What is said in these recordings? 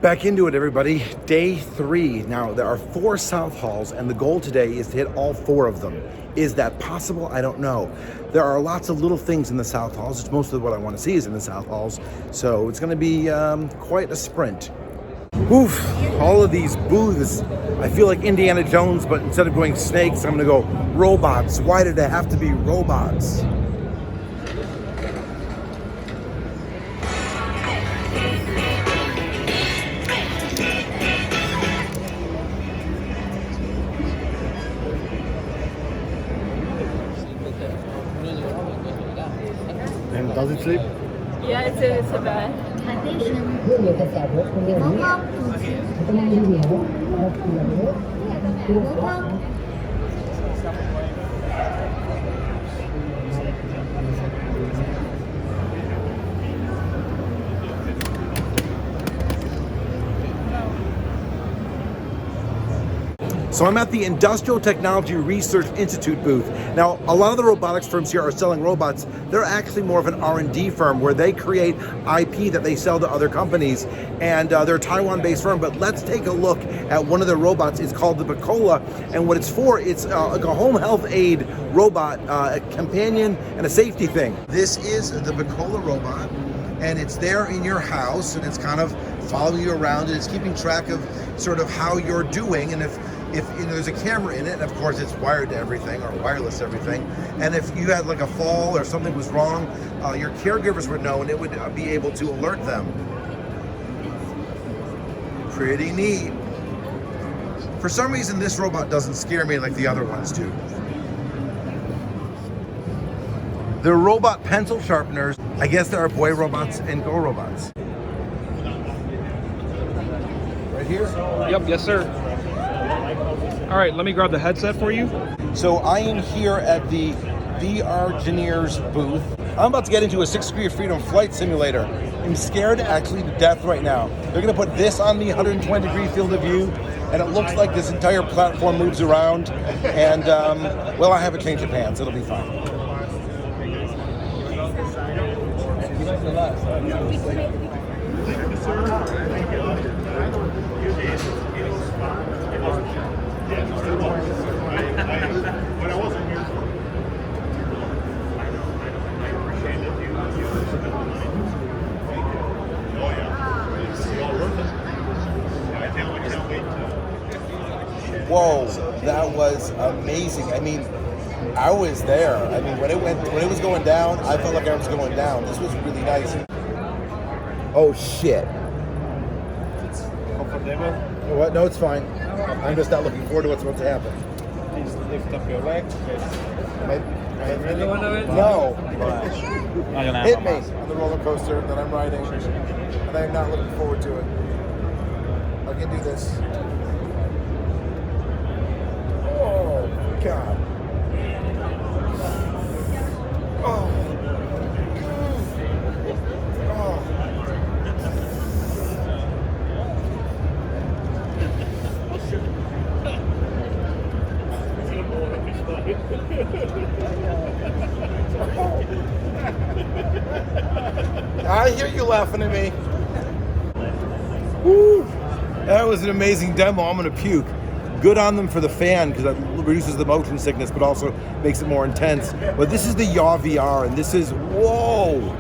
Back into it, everybody. Day 3. Now, there are 4 South Halls, and the goal today is to hit all 4 of them. Is that possible? I don't know. There are lots of little things in the South Halls. It's most of what I want to see is in the South Halls. So it's going to be quite a sprint. Oof, all of these booths. I feel like Indiana Jones, but instead of going snakes, I'm going to go robots. Why did it have to be robots? And does it sleep? Yeah, it's a bed. So I'm at the Industrial Technology Research Institute booth. Now, a lot of the robotics firms here are selling robots. They're actually more of an R&D firm where they create IP that they sell to other companies. And they're a Taiwan-based firm, but let's take a look at one of their robots. It's called the Bacola, and what it's for, it's like a home health aid robot, a companion and a safety thing. This is the Bacola robot, and it's there in your house, and it's kind of following you around, and it's keeping track of sort of how you're doing, and if you know, there's a camera in it, and of course it's wired to everything, or wireless to everything, and if you had like a fall or something was wrong, your caregivers would know, and it would be able to alert them. Pretty neat. For some reason, this robot doesn't scare me like the other ones do. They're robot pencil sharpeners. I guess there are boy robots and girl robots. Right here? Yep, yes sir. All right, let me grab the headset for you. So I am here at the VRGineers booth. I'm about to get into a 6 degree of freedom flight simulator. I'm scared actually to death right now. They're gonna put this on me, 120 degree field of view, and it looks like this entire platform moves around. And well, I have a change of pants, it'll be fine. Whoa, that was amazing. I mean, I was there. I mean, when it was going down, I felt like I was going down. This was really nice. Oh shit. Comfortable? What? No, it's fine. I'm just not looking forward to what's about to happen. Please lift up your leg. No. Hit me Más. on the roller coaster that I'm riding, and I'm not looking forward to it. I can do this. Oh God. Oh. I hear you laughing at me. Woo. That was an amazing demo. I'm gonna puke. Good on them for the fan because that reduces the motion sickness, but also makes it more intense. But this is the YawVR, and this is, whoa.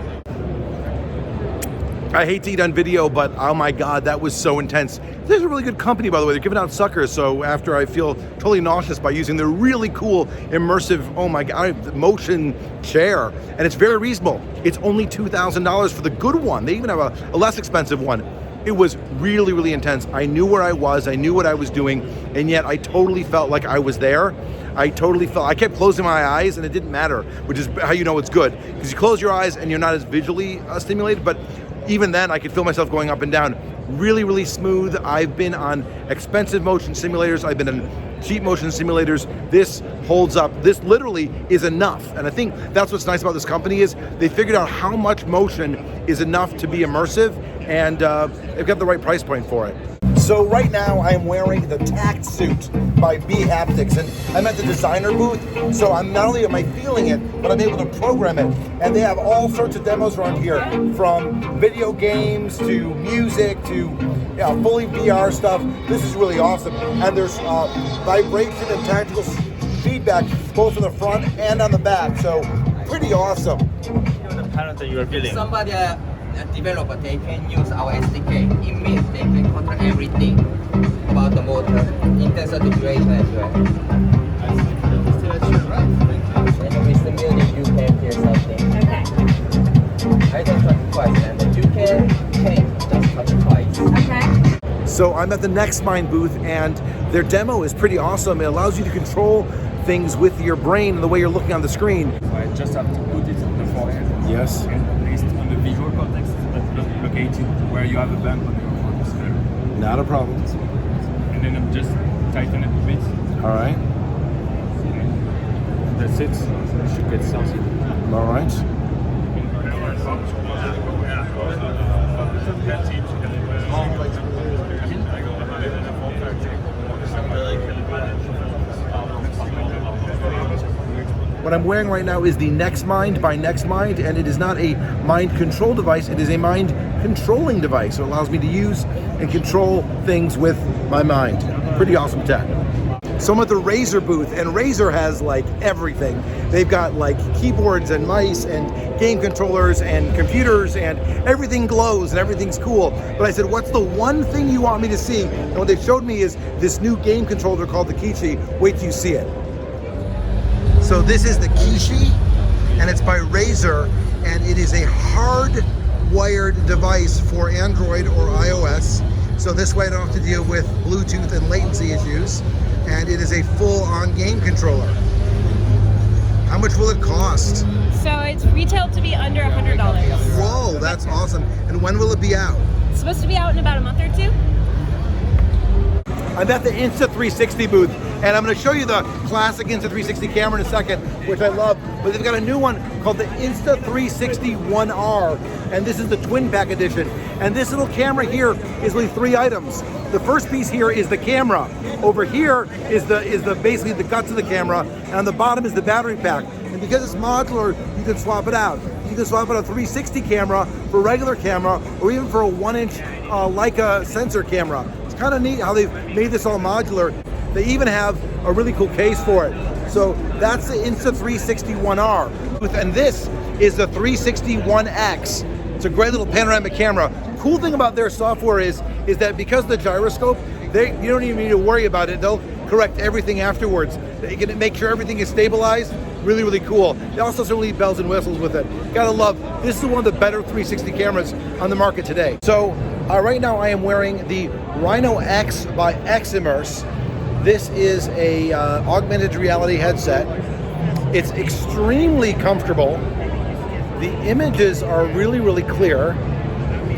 I hate to eat on video, but oh my God, that was so intense. This is a really good company, by the way. They're giving out suckers, so after I feel totally nauseous by using their really cool, immersive, oh my God, motion chair, and it's very reasonable. It's only $2,000 for the good one. They even have a less expensive one. It was really, really intense. I knew where I was, I knew what I was doing, and yet I totally felt like I was there. I kept closing my eyes and it didn't matter, which is how you know it's good. Because you close your eyes and you're not as visually stimulated, but even then I could feel myself going up and down. Really, really smooth. I've been on expensive motion simulators. I've been in cheap motion simulators. This holds up. This literally is enough. And I think that's what's nice about this company is they figured out how much motion is enough to be immersive, and they've got the right price point for it. So right now I'm wearing the Tactsuit by bHaptics, and I'm at the designer booth, so I'm not only am I feeling it, but I'm able to program it. And they have all sorts of demos around here, from video games to music to yeah, fully VR stuff. This is really awesome. And there's vibration and tactical feedback both in the front and on the back. So pretty awesome. The panel that you are building. Somebody a developer, they can use our SDK. It means they can control everything about the motor in terms of duration as well. And with the building, you can hear something. Okay. I don't touch twice, and you can change just touch twice. Okay. So I'm at the NextMind booth, and their demo is pretty awesome. It allows you to control things with your brain and the way you're looking on the screen. I just have to put it on the forehead. Yes. And placed on the visual cortex that's located where you have a bump on your forehead. Not a problem. And then I'm just tighten it a bit. All right. That's it. You should get something. All right. What I'm wearing right now is the NextMind by NextMind, and it is not a mind control device, it is a mind controlling device. So it allows me to use and control things with my mind. Pretty awesome tech. So I'm at the Razer booth, and Razer has like everything. They've got like keyboards and mice and game controllers and computers, and everything glows and everything's cool. But I said, what's the one thing you want me to see? And what they showed me is this new game controller called the Kishi. Wait till you see it. So this is the Kishi, and it's by Razer, and it is a hard-wired device for Android or iOS. So this way I don't have to deal with Bluetooth and latency issues. And it is a full-on game controller. How much will it cost? So it's retailed to be under $100. Whoa, that's awesome. And when will it be out? It's supposed to be out in about a month or two. I'm at the Insta360 booth, and I'm going to show you the classic Insta360 camera in a second, which I love. But they've got a new one called the Insta360 1R, and this is the twin pack edition. And this little camera here is really 3 items. The first piece here is the camera. Over here is the basically the guts of the camera, and on the bottom is the battery pack. And because it's modular, you can swap it out. You can swap out a 360 camera for a regular camera, or even for a 1-inch Leica sensor camera. Kind of neat how they've made this all modular. They even have a really cool case for it. So that's the Insta360 1R. And this is the 360 1X. It's a great little panoramic camera. Cool thing about their software is that because of the gyroscope, you don't even need to worry about it. They'll correct everything afterwards. They can make sure everything is stabilized. Really, really cool. They also have some really bells and whistles with it. Gotta love, this is one of the better 360 cameras on the market today. So right now I am wearing the RhinoX by Ximmerse. This is a augmented reality headset. It's extremely comfortable. The images are really, really clear.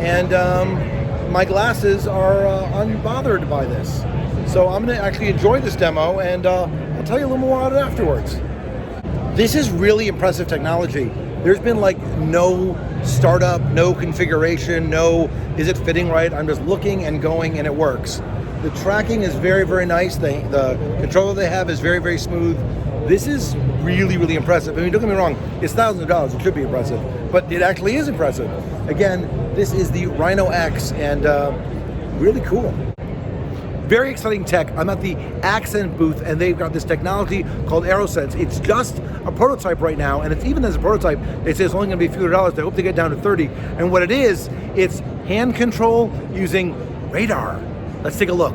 And my glasses are unbothered by this. So I'm gonna actually enjoy this demo, and I'll tell you a little more about it afterwards. This is really impressive technology. There's been like no startup, no configuration, no is it fitting right. I'm just looking and going, and it works. The tracking is very, very nice. The controller they have is very, very smooth. This is really, really impressive. I mean, don't get me wrong, it's thousands of dollars. It should be impressive, but it actually is impressive. Again, this is the RhinoX, and really cool. Very exciting tech. I'm at the Axend booth, and they've got this technology called Aerosense. It's just a prototype right now, and it's even as a prototype, they say it's only gonna be a few $100. They hope to get down to 30. And what it is, it's hand control using radar. Let's take a look.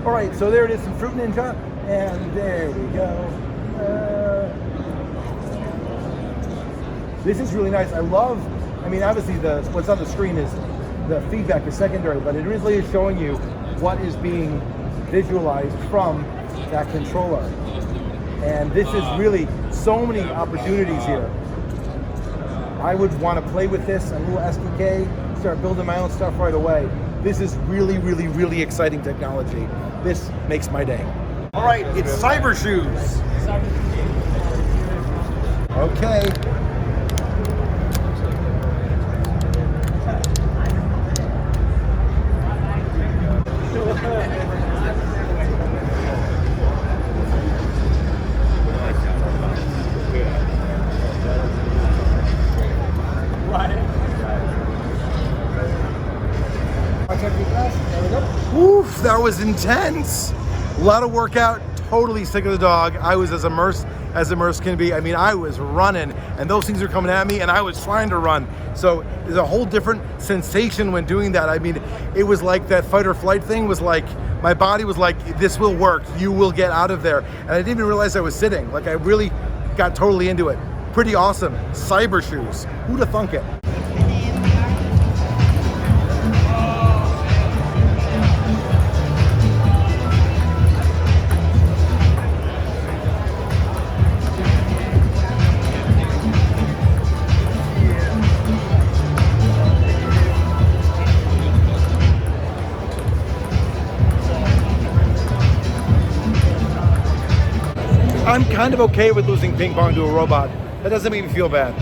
All right, so there it is, some Fruit Ninja, and there we go. This is really nice. I love, I mean, obviously what's on the screen is the feedback is secondary, but it really is showing you what is being visualized from that controller. And this is really so many opportunities here. I would want to play with this, a little SDK, start building my own stuff right away. This is really, really, really exciting technology. This makes my day. All right, it's CyberShoes. Okay. Oof, that was intense. A lot of workout, totally sick of the dog. I was as immersed can be. I mean, I was running and those things are coming at me and I was trying to run. So there's a whole different sensation when doing that. I mean, it was like that fight or flight thing was like, my body was like, this will work, you will get out of there. And I didn't even realize I was sitting. Like I really got totally into it. Pretty awesome. CyberShoes, who'da thunk it? I'm kind of okay with losing ping pong to a robot. That doesn't make me feel bad.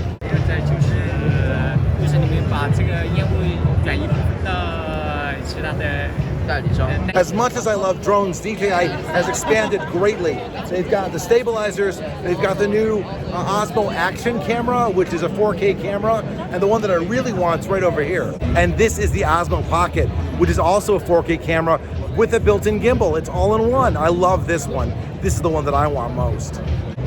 As much as I love drones, DJI has expanded greatly. They've got the stabilizers, they've got the new Osmo Action camera, which is a 4K camera, and the one that I really want is right over here. And this is the Osmo Pocket, which is also a 4K camera with a built-in gimbal. It's all in one. I love this one. This is the one that I want most.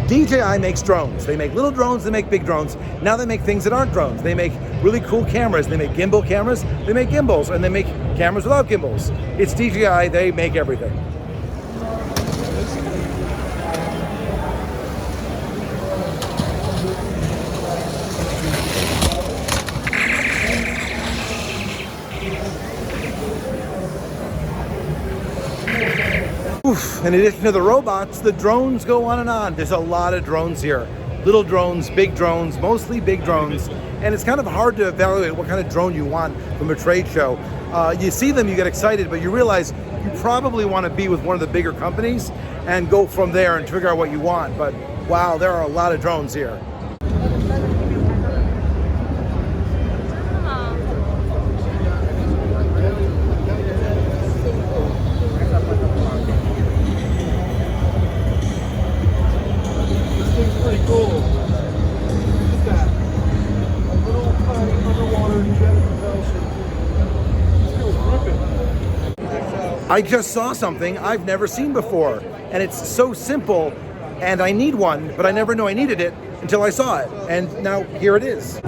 DJI makes drones. They make little drones, they make big drones. Now they make things that aren't drones. They make really cool cameras. They make gimbal cameras, they make gimbals, and they make cameras without gimbals. It's DJI, they make everything. Oof. In addition to the robots, the drones go on and on. There's a lot of drones here. Little drones, big drones, mostly big drones. And it's kind of hard to evaluate what kind of drone you want from a trade show. You see them, you get excited, but you realize you probably want to be with one of the bigger companies and go from there and figure out what you want. But wow, there are a lot of drones here. I just saw something I've never seen before, and it's so simple, and I need one, but I never knew I needed it until I saw it, and now here it is.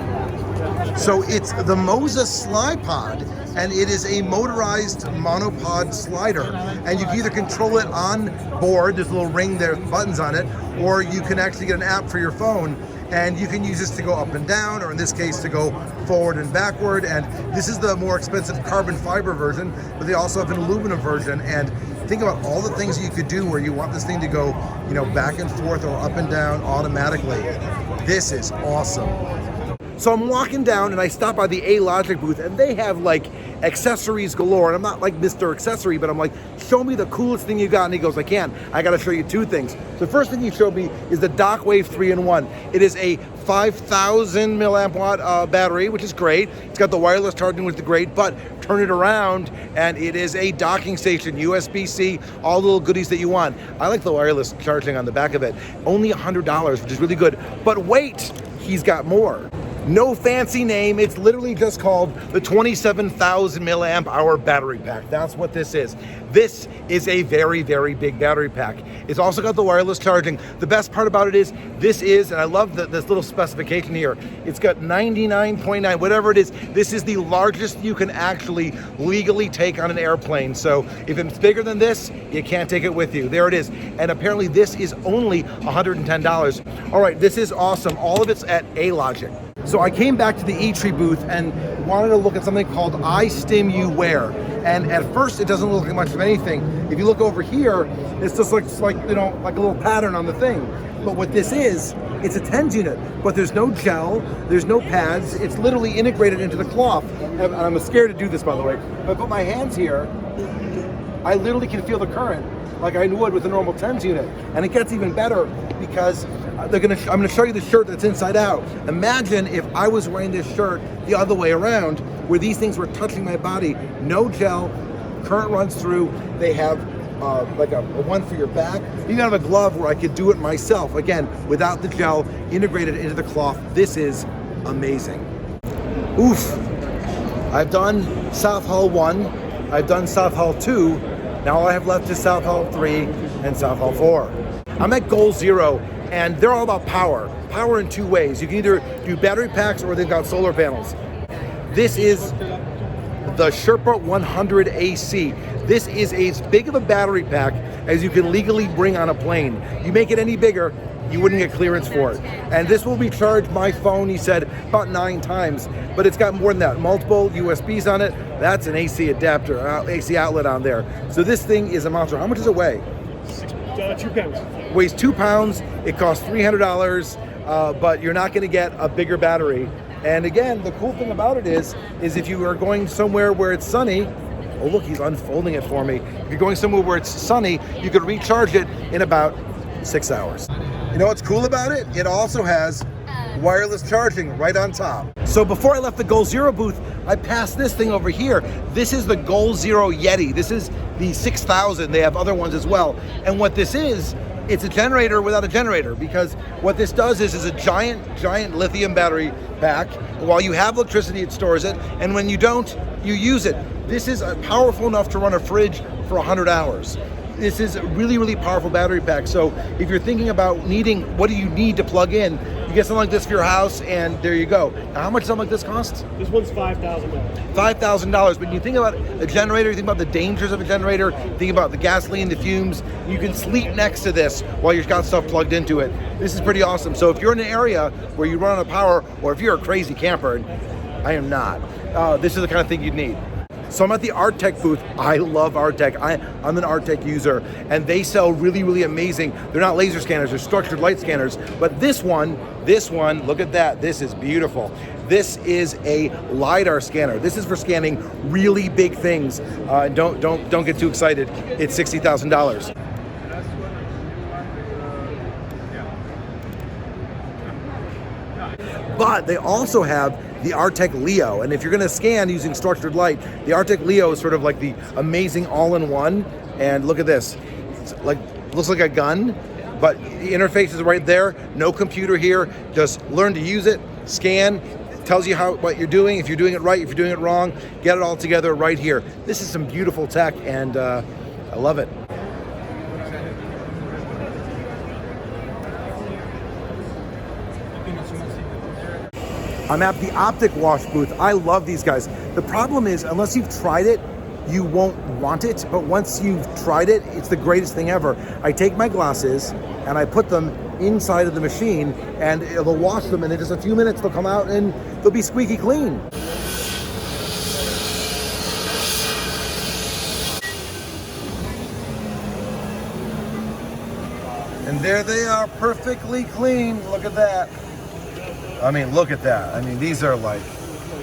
So it's the Moza Slypod, and it is a motorized monopod slider, and you can either control it on board, there's a little ring there with buttons on it, or you can actually get an app for your phone, and you can use this to go up and down, or in this case to go forward and backward. And this is the more expensive carbon fiber version, but they also have an aluminum version. And think about all the things that you could do where you want this thing to go, you know, back and forth or up and down automatically. This is awesome. So I'm walking down and I stop by the Alogic booth, and they have like accessories galore. And I'm not like Mr. Accessory, but I'm like, show me the coolest thing you got. And he goes, I gotta show you two things. The first thing he showed me is the DockWave 3-in-1. It is a 5,000 milliamp watt battery, which is great. It's got the wireless charging, which is great, but turn it around and it is a docking station, USB-C, all the little goodies that you want. I like the wireless charging on the back of it. Only $100, which is really good. But wait, he's got more. No fancy name, it's literally just called the 27,000 milliamp hour battery pack. That's what this is. This is a very, very big battery pack. It's also got the wireless charging. The best part about it is, this is, and I love this little specification here, it's got 99.9, whatever it is, this is the largest you can actually legally take on an airplane. So if it's bigger than this, you can't take it with you. There it is. And apparently this is only $110. All right, this is awesome. All of it's at Alogic. So I came back to the ITRI booth and wanted to look at something called iStimUWear. And at first it doesn't look like much of anything. If you look over here, it's just like you know, like a little pattern on the thing. But what this is, it's a TENS unit, but there's no gel, there's no pads, it's literally integrated into the cloth. And I'm scared to do this, by the way. If I put my hands here, I literally can feel the current like I would with a normal TENS unit. And it gets even better because I'm gonna show you the shirt that's inside out. Imagine if I was wearing this shirt the other way around, where these things were touching my body. No gel, current runs through. They have like a one for your back. You can have a glove where I could do it myself. Again, without the gel, integrated into the cloth. This is amazing. Oof. I've done South Hall 1. I've done South Hall 2. Now all I have left is South Hall 3 and South Hall 4. I'm at GoalZero, and they're all about power. Power in two ways. You can either do battery packs or they've got solar panels. This is the Sherpa 100 AC. This is as big of a battery pack as you can legally bring on a plane. You make it any bigger, you wouldn't get clearance for it. And this will recharge my phone, he said, about 9 times, but it's got more than that. Multiple USBs on it. That's an AC adapter, AC outlet on there. So this thing is a monster. How much does it weigh? 2 pounds. Weighs 2 pounds. It costs $300, but you're not gonna get a bigger battery. And again, the cool thing about it is if you are going somewhere where it's sunny, oh look, he's unfolding it for me. If you're going somewhere where it's sunny, you could recharge it in about 6 hours. You know what's cool about it? It also has wireless charging right on top. So before I left the GoalZero booth, I passed this thing over here. This is the GoalZero Yeti. This is the 6000. They have other ones as well. And what this is, it's a generator without a generator, because what this does is a giant lithium battery pack. While you have electricity, it stores it, and when you don't, you use it. This is powerful enough to run a fridge for 100 hours. This is a really powerful battery pack. So if you're thinking about needing, what do you need to plug in? You get something like this for your house, and there you go. Now, how much does something like this cost? This one's $5,000. $5,000. But when you think about a generator, you think about the dangers of a generator, think about the gasoline, the fumes. You can sleep next to this while you've got stuff plugged into it. This is pretty awesome. So if you're in an area where you run out of power, or if you're a crazy camper, and I am not, this is the kind of thing you'd need. So I'm at the Artec booth. I love Artec. I'm an Artec user, and they sell really amazing. They're not laser scanners, they're structured light scanners. But this one, look at that. This is beautiful. This is a LiDAR scanner. This is for scanning really big things. Don't get too excited. It's $60,000. But they also have the Artec LEO, and if you're going to scan using structured light, the Artec LEO is sort of like the amazing all-in-one. And look at this, it's like, looks like a gun, but the interface is right there. No computer here. Just learn to use it, scan, tells you what you're doing, if you're doing it right, if you're doing it wrong, get it all together right here. This is some beautiful tech, and I love it. I'm at the Optic Wash booth. I love these guys. The problem is, unless you've tried it, you won't want it. But once you've tried it, it's the greatest thing ever. I take my glasses and I put them inside of the machine, and it'll wash them, and in just a few minutes they'll come out and they'll be squeaky clean. And there they are, perfectly clean. Look at that. I mean, look at that. I mean, these are like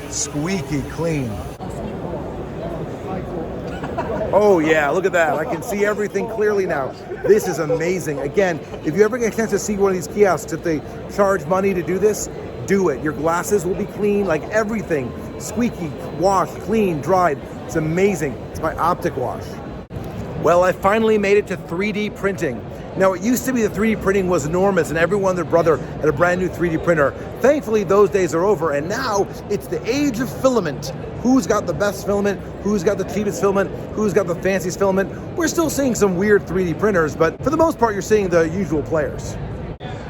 squeaky clean. Oh yeah, look at that. I can see everything clearly now. This is amazing. Again, if you ever get a chance to see one of these kiosks, if they charge money to do this, do it. Your glasses will be clean, like everything. Squeaky, washed, clean, dried. It's amazing. It's my Optic Wash. Well, I finally made it to 3D printing. Now, it used to be the 3D printing was enormous and everyone and their brother had a brand new 3D printer. Thankfully, those days are over, and now it's the age of filament. Who's got the best filament? Who's got the cheapest filament? Who's got the fanciest filament? We're still seeing some weird 3D printers, but for the most part, you're seeing the usual players.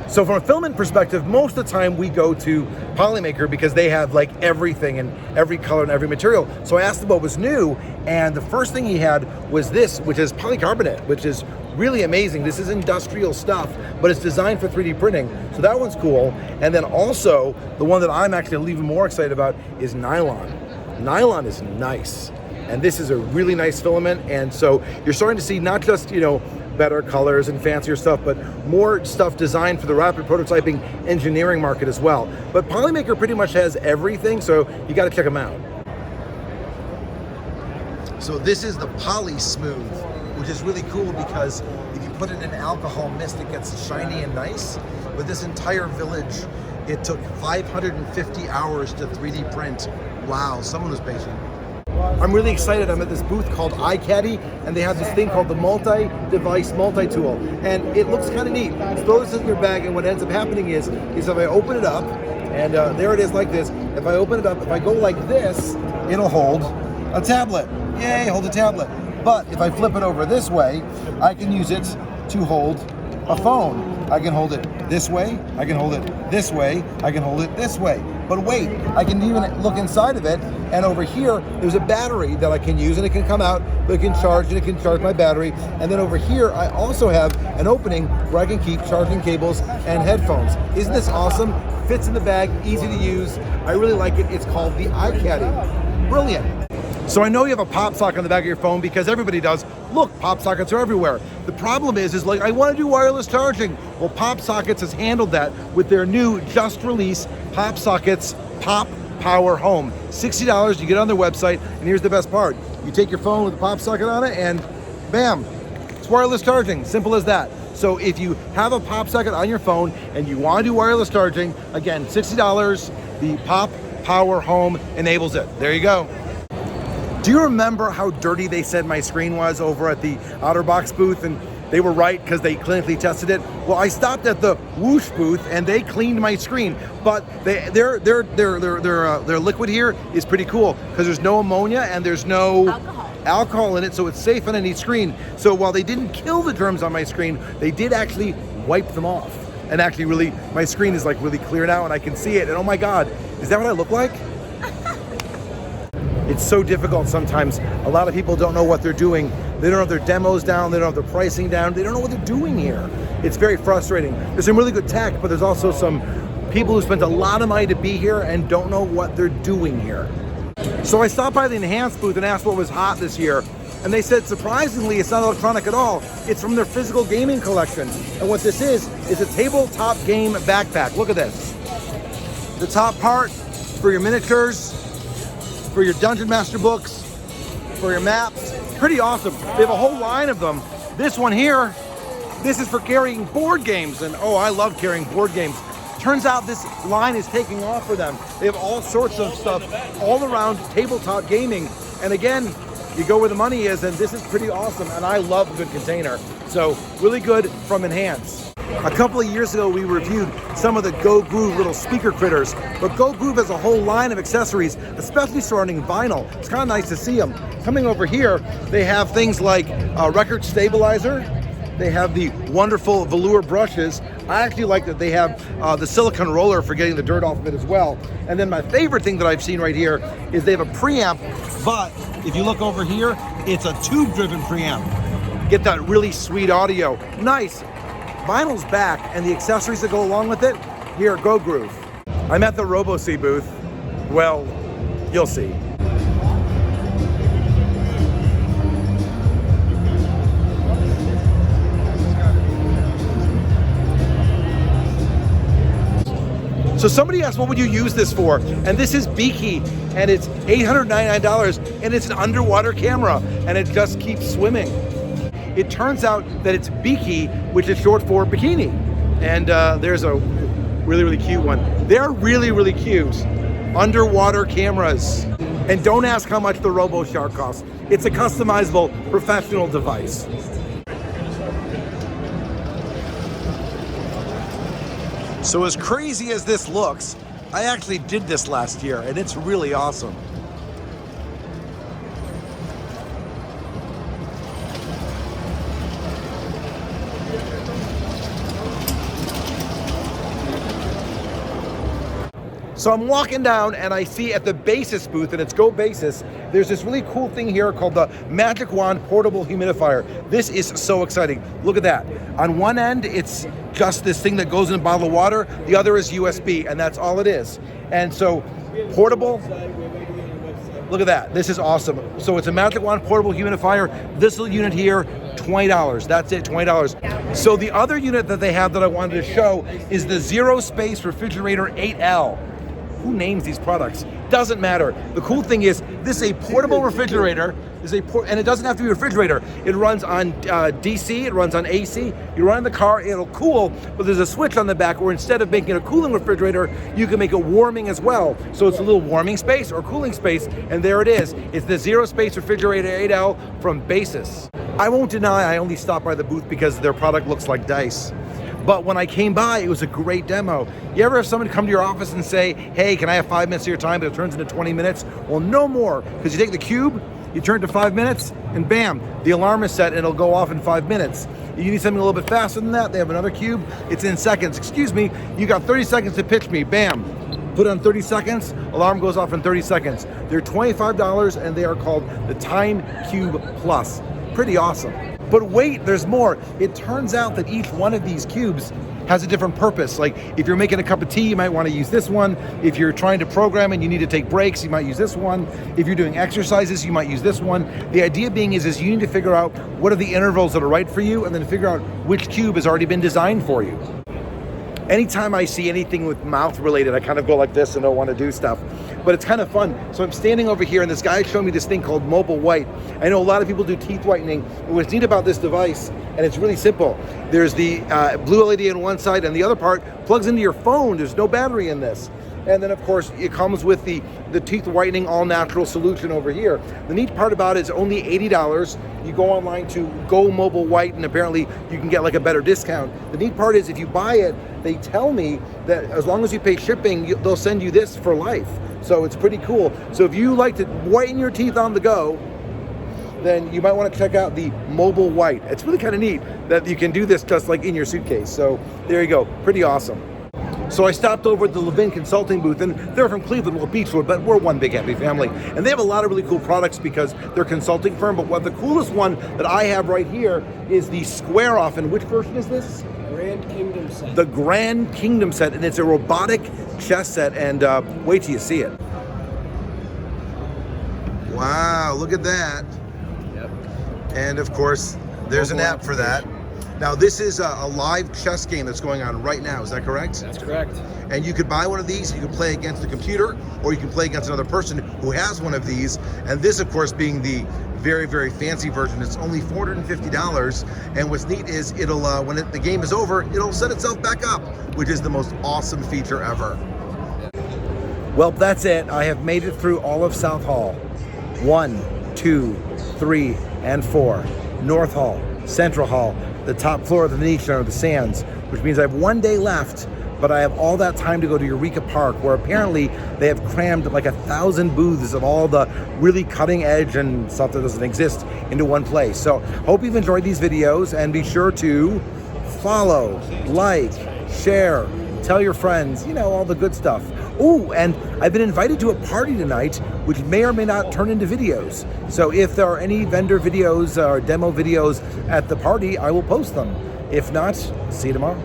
So from a filament perspective, most of the time we go to Polymaker because they have like everything and every color and every material. So I asked him what was new, and the first thing he had was this, which is polycarbonate, which is really amazing. This is industrial stuff, but it's designed for 3D printing. So that one's cool. And then also, the one that I'm actually even more excited about is nylon. Nylon is nice. And this is a really nice filament. And so you're starting to see not just, better colors and fancier stuff, but more stuff designed for the rapid prototyping engineering market as well. But Polymaker pretty much has everything, so you got to check them out. So this is the Poly Smooth, which is really cool because if you put it in alcohol mist, it gets shiny and nice. With this entire village, it took 550 hours to 3D print. Wow, someone was patient. I'm really excited. I'm at this booth called iCaddy, and they have this thing called the multi-device multi-tool, and it looks kind of neat. You throw this in your bag, and what ends up happening is if I open it up, and there it is like this. If I open it up, if I go like this, it'll hold a tablet. yay, hold a tablet. But if I flip it over this way, I can use it to hold a phone. I can hold it this way, I can hold it this way, I can hold it this way. But wait, I can even look inside of it, and over here, there's a battery that I can use, and it can come out, but it can charge, and it can charge my battery. And then over here, I also have an opening where I can keep charging cables and headphones. Isn't this awesome? Fits in the bag, easy to use. I really like it. It's called the iCaddy. Brilliant. So I know you have a pop socket on the back of your phone because everybody does. Look, pop sockets are everywhere. The problem is like, I want to do wireless charging. Well, PopSockets has handled that with their new just released PopSockets Pop Power Home. $60, you get on their website, and here's the best part. You take your phone with a pop socket on it, and bam, it's wireless charging, simple as that. So if you have a pop socket on your phone and you want to do wireless charging, again, $60, the Pop Power Home enables it. There you go. Do you remember how dirty they said my screen was over at the OtterBox booth? And they were right because they clinically tested it. Well, I stopped at the Whoosh booth and they cleaned my screen. But their liquid here is pretty cool because there's no ammonia and there's no alcohol in it, so it's safe on any screen. So while they didn't kill the germs on my screen, they did actually wipe them off. And actually, really, my screen is like really clear now, and I can see it. And oh my God, is that what I look like? It's so difficult sometimes. A lot of people don't know what they're doing. They don't have their demos down, they don't have their pricing down, they don't know what they're doing here. It's very frustrating. There's some really good tech, but there's also some people who spent a lot of money to be here and don't know what they're doing here. So I stopped by the Enhanced booth and asked what was hot this year, and they said, surprisingly, it's not electronic at all. It's from their physical gaming collection. And what this is a tabletop game backpack. Look at this. The top part for your miniatures, for your Dungeon Master books, for your maps. Pretty awesome. They have a whole line of them. This one here, this is for carrying board games. And oh, I love carrying board games. Turns out this line is taking off for them. They have all sorts of stuff all around tabletop gaming. And again, you go where the money is, and this is pretty awesome. And I love a good container. So really good from Enhance. A couple of years ago, we reviewed some of the GoGroove little speaker critters, but GoGroove has a whole line of accessories, especially surrounding vinyl. It's kind of nice to see them. Coming over here, they have things like a record stabilizer. They have the wonderful velour brushes. I actually like that they have the silicone roller for getting the dirt off of it as well. And then my favorite thing that I've seen right here is they have a preamp, but if you look over here, it's a tube-driven preamp. Get that really sweet audio. Nice. Vinyl's back, and the accessories that go along with it, here at GoGroove. I'm at the Robosea booth. Well, you'll see. So somebody asked, what would you use this for? And this is Beaky, and it's $899, and it's an underwater camera, and it just keeps swimming. It turns out that it's Beaky, which is short for bikini. And there's a really, really cute one. They're really, really cute. Underwater cameras. And don't ask how much the RoboShark costs. It's a customizable professional device. So as crazy as this looks, I actually did this last year, and it's really awesome. So I'm walking down and I see at the Basis booth, and it's Go Basis, there's this really cool thing here called the Magic Wand Portable Humidifier. This is so exciting. Look at that. On one end, it's just this thing that goes in a bottle of water. The other is USB, and that's all it is. And so portable, look at that. This is awesome. So it's a Magic Wand Portable Humidifier. This little unit here, $20. That's it, $20. So the other unit that they have that I wanted to show is the Zero Space Refrigerator 8L. Who names these products? Doesn't matter. The cool thing is, this is a portable refrigerator. And it doesn't have to be a refrigerator. It runs on DC, it runs on AC. You run in the car, it'll cool, but there's a switch on the back where instead of making a cooling refrigerator, you can make it warming as well. So it's a little warming space or cooling space, and there it is. It's the Zero Space Refrigerator 8L from Basis. I won't deny I only stopped by the booth because their product looks like dice. But when I came by, it was a great demo. You ever have someone come to your office and say, hey, can I have 5 minutes of your time, but it turns into 20 minutes? Well, no more, because you take the cube, You turn it to 5 minutes, and bam, the alarm is set and it'll go off in 5 minutes. You need something a little bit faster than that, they have another cube, it's in seconds. Excuse me, you got 30 seconds to pitch me, bam. Put on 30 seconds, alarm goes off in 30 seconds. They're $25 and they are called the Time Cube Plus. Pretty awesome. But wait, there's more. It turns out that each one of these cubes has a different purpose. Like if you're making a cup of tea, you might want to use this one. If you're trying to program and you need to take breaks, you might use this one. If you're doing exercises, you might use this one. The idea being is you need to figure out what are the intervals that are right for you and then figure out which cube has already been designed for you. Anytime I see anything with mouth related, I kind of go like this and don't want to do stuff. But it's kind of fun. So I'm standing over here and this guy showed me this thing called Mobile White. I know a lot of people do teeth whitening. And what's neat about this device, and it's really simple, there's the blue LED on one side and the other part plugs into your phone. There's no battery in this. And then of course it comes with the teeth whitening all natural solution over here. The neat part about it is only $80. You go online to Go Mobile White and apparently you can get like a better discount. The neat part is if you buy it, they tell me that as long as you pay shipping, they'll send you this for life. So it's pretty cool. So if you like to whiten your teeth on the go, then you might want to check out the Mobile White. It's really kind of neat that you can do this just like in your suitcase. So there you go, pretty awesome. So I stopped over at the Levin Consulting booth, and they're from Cleveland, well, Beechwood, but we're one big happy family. And they have a lot of really cool products because they're a consulting firm, but what the coolest one that I have right here is the Square Off, and which version is this? Grand Kingdom set. The Grand Kingdom set, and it's a robotic chess set, and wait till you see it. Wow, look at that. Yep. And of course, there's an app for that. Now this is a live chess game that's going on right now, is that correct? That's correct. And you could buy one of these, you can play against a computer, or you can play against another person who has one of these. And this, of course, being the very, very fancy version, it's only $450. And what's neat is it'll, when the game is over, it'll set itself back up, which is the most awesome feature ever. Well, that's it. I have made it through all of South Hall. 1, 2, 3, and 4. North Hall, Central Hall, the top floor of the Venetian or the Sands, which means I have 1 day left, but I have all that time to go to Eureka Park, where apparently they have crammed like 1,000 booths of all the really cutting edge and stuff that doesn't exist into one place. So hope you've enjoyed these videos, and be sure to follow, like, share, tell your friends, you know, all the good stuff. Oh, and I've been invited to a party tonight, which may or may not turn into videos. So if there are any vendor videos or demo videos at the party, I will post them. If not, see you tomorrow.